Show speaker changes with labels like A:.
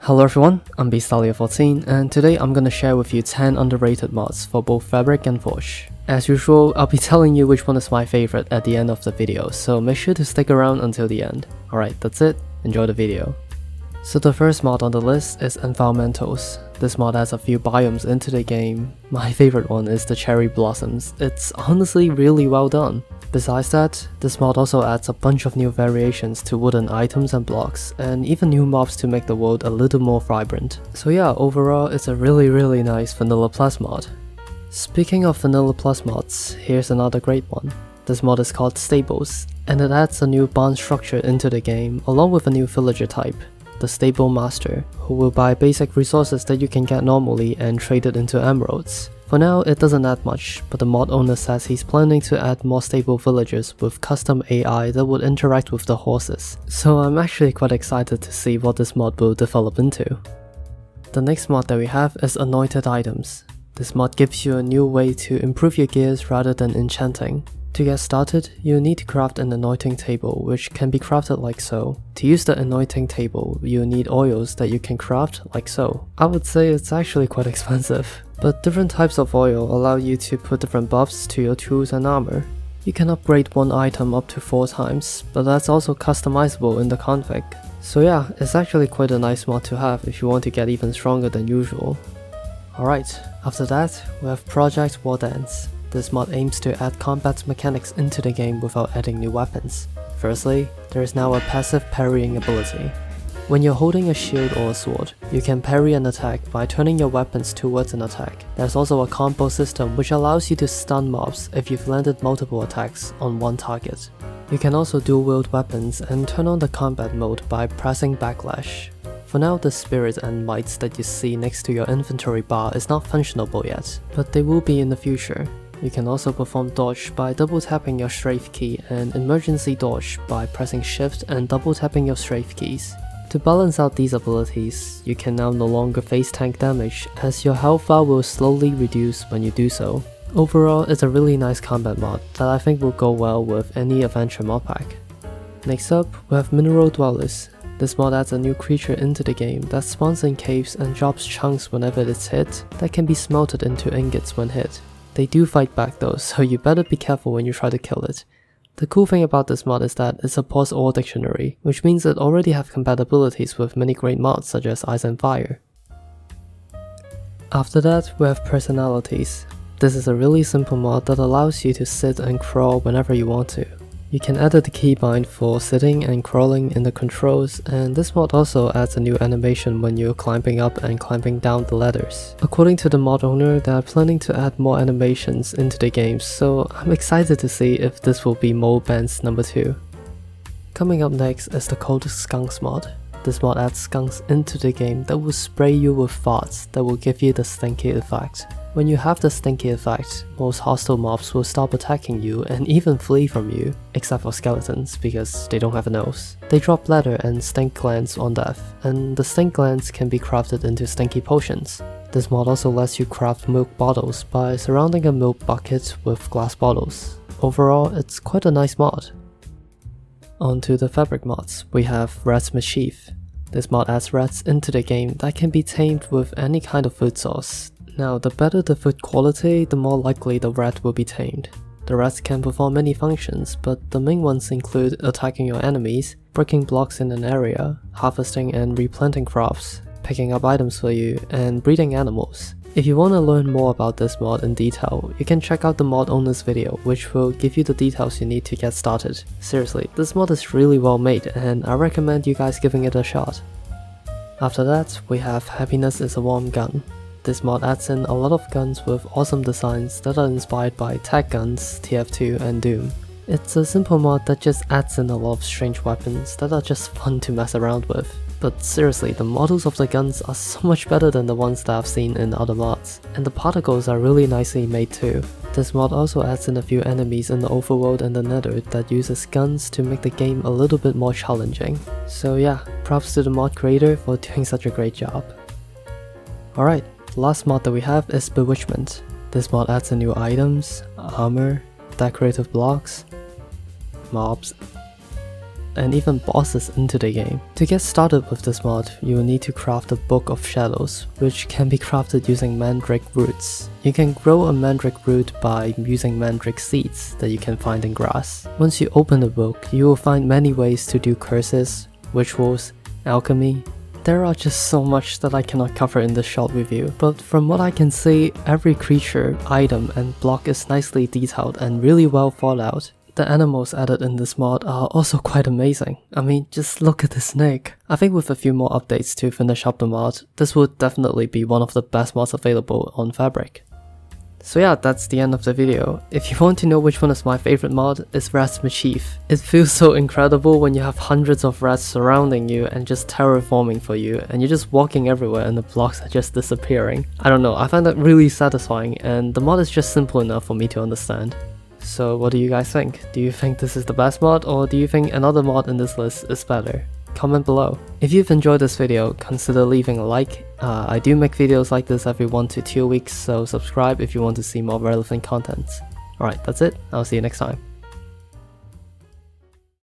A: Hello everyone, I'm Beastalia14 and today I'm gonna share with you 10 underrated mods for both Fabric and Forge. As usual, I'll be telling you which one is my favorite at the end of the video, so make sure to stick around until the end. Alright, that's it, enjoy the video. So the first mod on the list is Enviornmentals. This mod adds a few biomes into the game. My favorite one is the cherry blossoms. It's honestly really well done. Besides that, this mod also adds a bunch of new variations to wooden items and blocks, and even new mobs to make the world a little more vibrant. So yeah, overall it's a really nice Vanilla Plus mod. Speaking of Vanilla Plus mods, here's another great one. This mod is called Stables, and it adds a new bond structure into the game along with a new villager type, the Stable Master, who will buy basic resources that you can get normally and trade it into emeralds. For now, it doesn't add much, but the mod owner says he's planning to add more stable villagers with custom AI that would interact with the horses. So I'm actually quite excited to see what this mod will develop into. The next mod that we have is Anointed Items. This mod gives you a new way to improve your gears rather than enchanting. To get started, you need to craft an anointing table, which can be crafted like so. To use the anointing table, you need oils that you can craft like so. I would say it's actually quite expensive, but different types of oil allow you to put different buffs to your tools and armor. You can upgrade one item up to 4 times, but that's also customizable in the config. So yeah, it's actually quite a nice mod to have if you want to get even stronger than usual. Alright, after that, we have Project War Dance. This mod aims to add combat mechanics into the game without adding new weapons. Firstly, there is now a passive parrying ability. When you're holding a shield or a sword, you can parry an attack by turning your weapons towards an attack. There's also a combo system which allows you to stun mobs if you've landed multiple attacks on one target. You can also dual wield weapons and turn on the combat mode by pressing backlash. For now, the spirits and mites that you see next to your inventory bar is not functionable yet, but they will be in the future. You can also perform dodge by double tapping your strafe key and emergency dodge by pressing shift and double tapping your strafe keys. To balance out these abilities, you can now no longer face tank damage as your health bar will slowly reduce when you do so. Overall, it's a really nice combat mod that I think will go well with any adventure mod pack. Next up, we have Mineral Dwellers. This mod adds a new creature into the game that spawns in caves and drops chunks whenever it's hit that can be smelted into ingots when hit. They do fight back though, so you better be careful when you try to kill it. The cool thing about this mod is that it supports all dictionary, which means it already have compatibilities with many great mods such as Ice and Fire. After that, we have Personalities. This is a really simple mod that allows you to sit and crawl whenever you want to. You can edit the keybind for sitting and crawling in the controls, and this mod also adds a new animation when you're climbing up and climbing down the ladders. According to the mod owner, they are planning to add more animations into the game, so I'm excited to see if this will be Mole Band's number 2. Coming up next is the Cold Skunks mod. This mod adds skunks into the game that will spray you with farts that will give you the stinky effect. When you have the stinky effect, most hostile mobs will stop attacking you and even flee from you, except for skeletons because they don't have a nose. They drop leather and stink glands on death, and the stink glands can be crafted into stinky potions. This mod also lets you craft milk bottles by surrounding a milk bucket with glass bottles. Overall, it's quite a nice mod. On to the fabric mods, we have Rat's Mischief. This mod adds rats into the game that can be tamed with any kind of food source. Now, the better the food quality, the more likely the rat will be tamed. The rats can perform many functions, but the main ones include attacking your enemies, breaking blocks in an area, harvesting and replanting crops, picking up items for you, and breeding animals. If you want to learn more about this mod in detail, you can check out the mod owner's video, which will give you the details you need to get started. Seriously, this mod is really well made, and I recommend you guys giving it a shot. After that, we have Happiness is a Warm Gun. This mod adds in a lot of guns with awesome designs that are inspired by Tag Guns, TF2 and Doom. It's a simple mod that just adds in a lot of strange weapons that are just fun to mess around with. But seriously, the models of the guns are so much better than the ones that I've seen in other mods, and the particles are really nicely made too. This mod also adds in a few enemies in the overworld and the nether that uses guns to make the game a little bit more challenging. So yeah, props to the mod creator for doing such a great job. Alright. The last mod that we have is Bewitchment. This mod adds in new items, armor, decorative blocks, mobs, and even bosses into the game. To get started with this mod, you will need to craft a Book of Shadows, which can be crafted using mandrake roots. You can grow a mandrake root by using mandrake seeds that you can find in grass. Once you open the book, you will find many ways to do curses, rituals, alchemy. There are just so much that I cannot cover in this short review, but from what I can see, every creature, item and block is nicely detailed and really well thought out. The animals added in this mod are also quite amazing. I mean, just look at the snake. I think with a few more updates to finish up the mod, this would definitely be one of the best mods available on Fabric. So yeah, that's the end of the video. If you want to know which one is my favorite mod, it's Rat's Mischief. It feels so incredible when you have hundreds of rats surrounding you and just terraforming for you, and you're just walking everywhere and the blocks are just disappearing. I don't know, I find that really satisfying, and the mod is just simple enough for me to understand. So what do you guys think? Do you think this is the best mod, or do you think another mod in this list is better? Comment below. If you've enjoyed this video, consider leaving a like. I do make videos like this every 1 to 2 weeks, so subscribe if you want to see more relevant content. Alright, that's it. I'll see you next time.